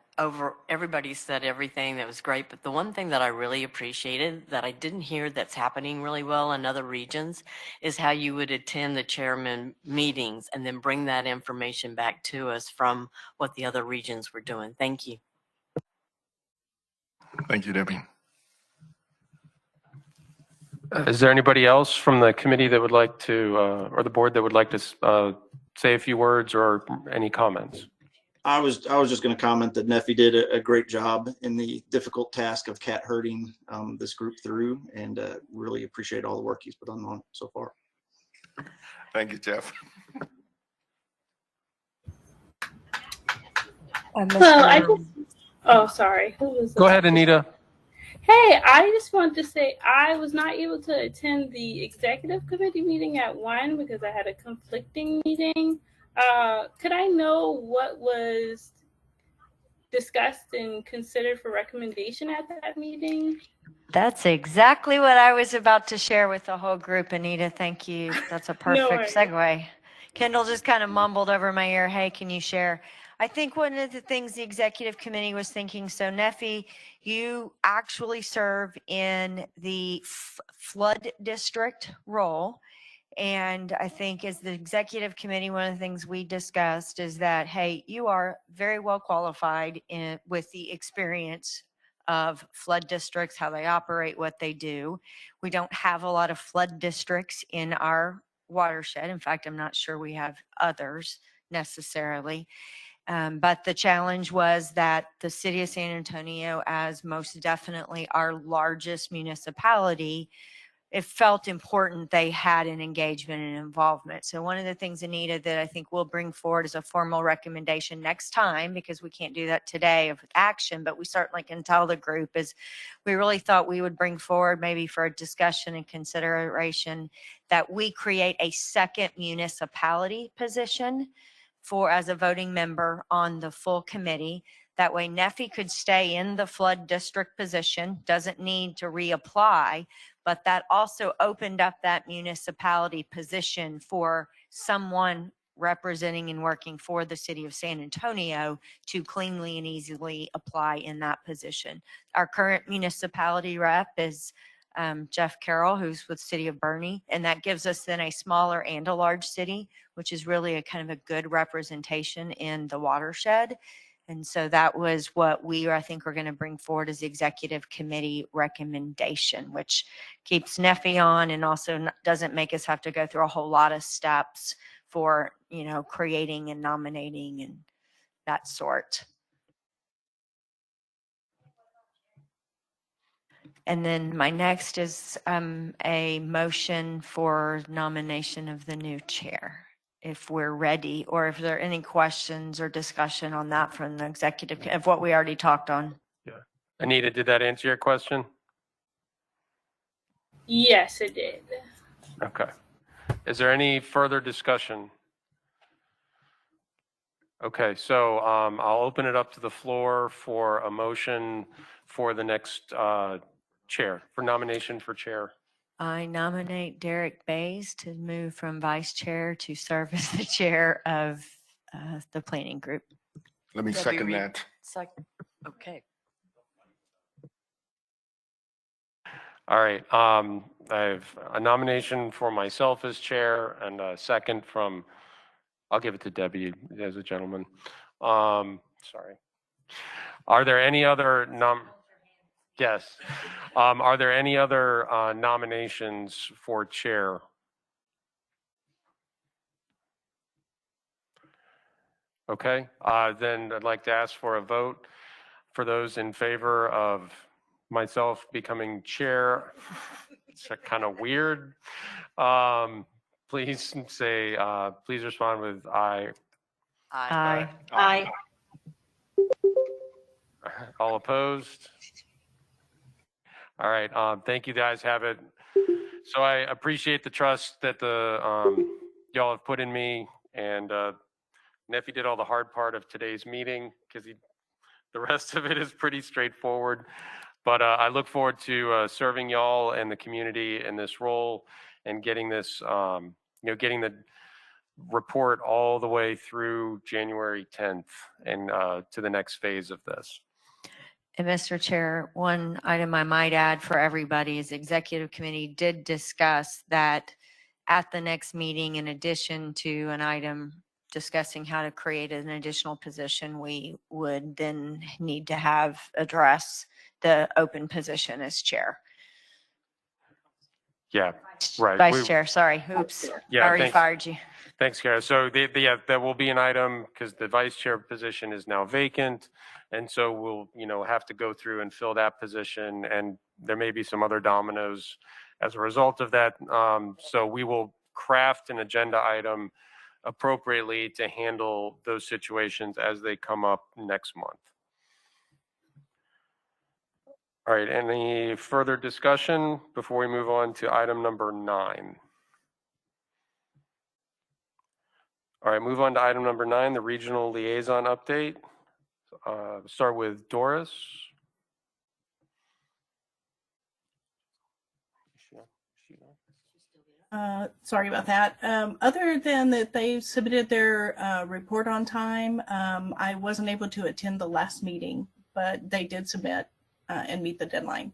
everybody said everything that was great, but the one thing that I really appreciated that I didn't hear that's happening really well in other regions is how you would attend the chairman meetings and then bring that information back to us from what the other regions were doing. Thank you. Thank you, Debbie. Is there anybody else from the committee that would like to, or the board that would like to say a few words or any comments? I was just going to comment that Neffy did a great job in the difficult task of cat herding this group through, and really appreciate all the work he's put on so far. Thank you, Jeff. Oh, sorry. Who was Go that? ahead, Anita. Hey, I just wanted to say I was not able to attend the executive committee meeting at 1 because I had a conflicting meeting. Could I know what was discussed and considered for recommendation at that meeting? That's exactly what I was about to share with the whole group, Anita. Thank you. That's a perfect segue. Kendall just kind of mumbled over my ear, hey, can you share? I think one of the things the executive committee was thinking, so Neffy, you actually serve in the flood district role. And I think as the executive committee, one of the things we discussed is that, hey, you are very well qualified with the experience of flood districts, how they operate, what they do. We don't have a lot of flood districts in our watershed. In fact, I'm not sure we have others necessarily. But the challenge was that the city of San Antonio, as most definitely our largest municipality, it felt important they had an engagement and involvement. So one of the things, Anita, that I think we'll bring forward as a formal recommendation next time, because we can't do that today of action, but we certainly can tell the group, is we really thought we would bring forward maybe for a discussion and consideration that we create a second municipality position as a voting member on the full committee. That way Neffy could stay in the flood district position, doesn't need to reapply, but that also opened up that municipality position for someone representing and working for the city of San Antonio to cleanly and easily apply in that position. Our current municipality rep is Jeff Carroll, who's with City of Bernie, and that gives us then a smaller and a large city, which is really a kind of a good representation in the watershed. And so that was what I think we're going to bring forward as the executive committee recommendation, which keeps Neffy on and also doesn't make us have to go through a whole lot of steps for, creating and nominating and that sort. And then my next is a motion for nomination of the new chair, if we're ready, or if there are any questions or discussion on that from the executive of what we already talked on. Yeah. Anita, did that answer your question? Yes, it did. Okay. Is there any further discussion? Okay, so I'll open it up to the floor for a motion for the next chair, for nomination for chair. I nominate Derek Bays to move from vice chair to serve as the chair of the planning group. Let me second that. Okay. All right. I have a nomination for myself as chair and a second from, I'll give it to Debbie as a gentleman. Sorry. Are there any other Yes. Are there any other nominations for chair? Okay. Then I'd like to ask for a vote for those in favor of myself becoming chair. It's kind of weird. Please say, please respond with aye. Aye. Aye. All opposed? All right. Thank you guys. Have it. So I appreciate the trust that y'all have put in me, and Neffy did all the hard part of today's meeting because the rest of it is pretty straightforward. But I look forward to serving y'all and the community in this role and getting this, getting the report all the way through January 10th and to the next phase of this. And Mr. Chair, one item I might add for everybody is executive committee did discuss that at the next meeting, in addition to an item discussing how to create an additional position, we would then need to have address the open position as chair. Yeah, right. Vice chair, sorry. Oops. Yeah, I already thanks. fired you. Thanks, Kara. So there will be an item because the vice chair position is now vacant. And so we'll, have to go through and fill that position. And there may be some other dominoes as a result of that. So we will craft an agenda item appropriately to handle those situations as they come up next month. All right, any further discussion before we move on to item number 9? All right, move on to item number 9, the regional liaison update. Start with Doris. Sorry about that. Other than that they submitted their report on time, I wasn't able to attend the last meeting, but they did submit and meet the deadline.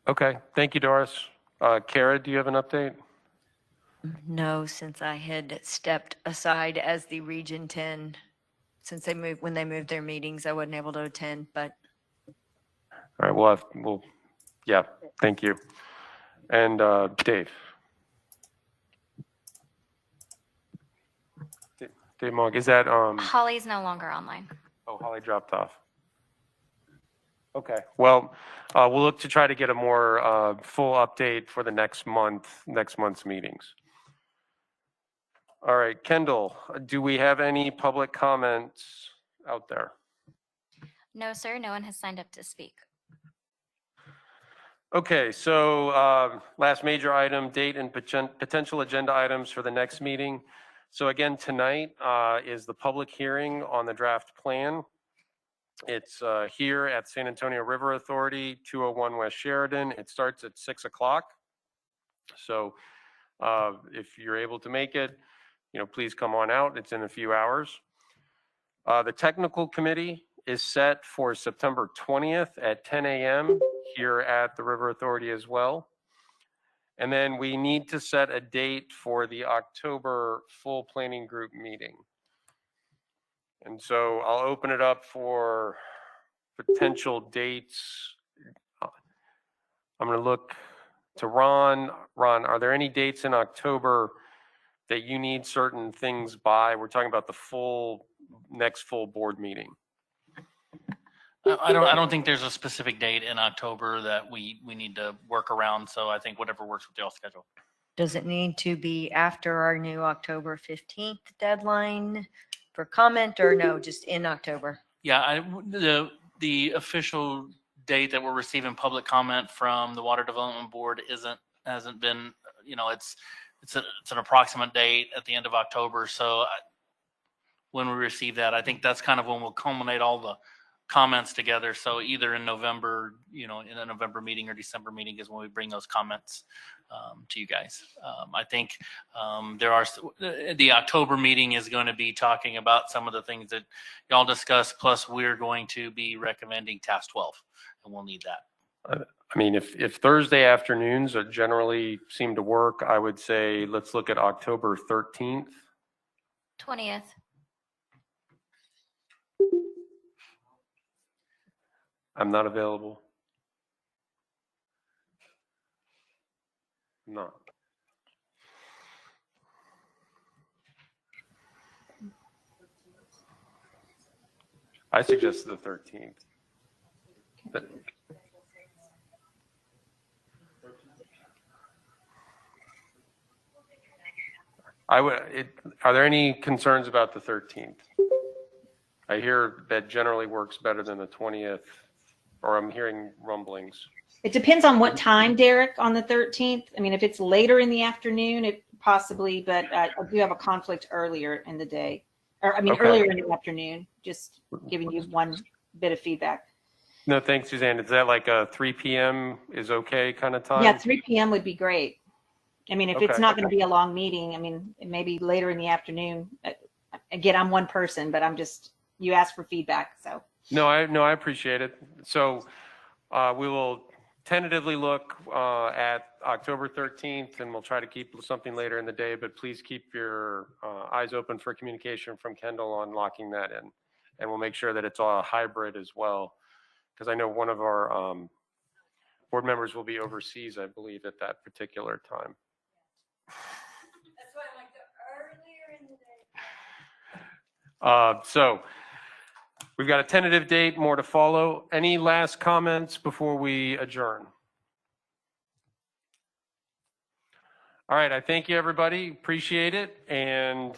Okay, thank you, Doris. Kara, do you have an update? No, since I had stepped aside as the Region 10, since when they moved their meetings, I wasn't able to attend, but. All right, yeah, thank you. And Dave. Dave Monk, is that? Holly's no longer online. Oh, Holly dropped off. Okay, well, we'll look to try to get a more full update for the next month's meetings. All right, Kendall, do we have any public comments out there? No, sir. No one has signed up to speak. Okay, so last major item, date and potential agenda items for the next meeting. So again, tonight is the public hearing on the draft plan. It's here at San Antonio River Authority, 201 West Sheridan. It starts at 6 o'clock. So if you're able to make it, please come on out. It's in a few hours. The technical committee is set for September 20th at 10 a.m. here at the River Authority as well. And then we need to set a date for the October full planning group meeting. And so I'll open it up for potential dates. I'm going to look to Ron. Ron, are there any dates in October that you need certain things by? We're talking about the next full board meeting. I don't think there's a specific date in October that we need to work around. So I think whatever works with y'all schedule. Does it need to be after our new October 15th deadline for comment, or no, just in October? Yeah, the official date that we're receiving public comment from the Water Development Board hasn't been, it's an approximate date at the end of October. So when we receive that, I think that's kind of when we'll culminate all the comments together. So either in November, in a November meeting or December meeting is when we bring those comments to you guys. I think the October meeting is going to be talking about some of the things that y'all discussed. Plus, we're going to be recommending Task 12, and we'll need that. I mean, if Thursday afternoons are generally seem to work, I would say let's look at October 13th. 20th. I'm not available. No. I suggest the 13th. Are there any concerns about the 13th? I hear that generally works better than the 20th, or I'm hearing rumblings. It depends on what time, Derek, on the 13th. I mean, if it's later in the afternoon, it possibly, but I do have a conflict earlier in the day, or I mean, Okay. earlier in the afternoon, just giving you one bit of feedback. No, thanks, Suzanne. Is that like a 3 p.m. is okay kind of time? Yeah, 3 p.m. would be great. I mean, if it's Okay. not going to be a long meeting, I mean, it may be later in the afternoon. Again, I'm one person, but you asked for feedback, so. No, I appreciate it. So we will tentatively look at October 13th, and we'll try to keep something later in the day, but please keep your eyes open for communication from Kendall on locking that in. And we'll make sure that it's all hybrid as well, because I know one of our board members will be overseas, I believe, at that particular time. That's why I like the earlier in the day. So we've got a tentative date, more to follow. Any last comments before we adjourn? All right, I thank you, everybody. Appreciate it, and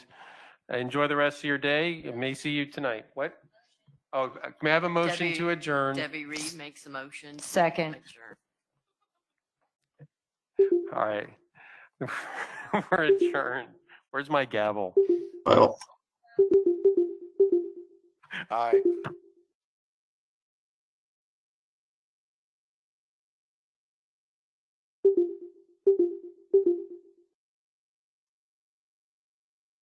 enjoy the rest of your day. I may see you tonight. What? Oh, may I have a motion to adjourn? Debbie Reed makes a motion. Second. All right. We're adjourned. Where's my gavel? Well. Aye.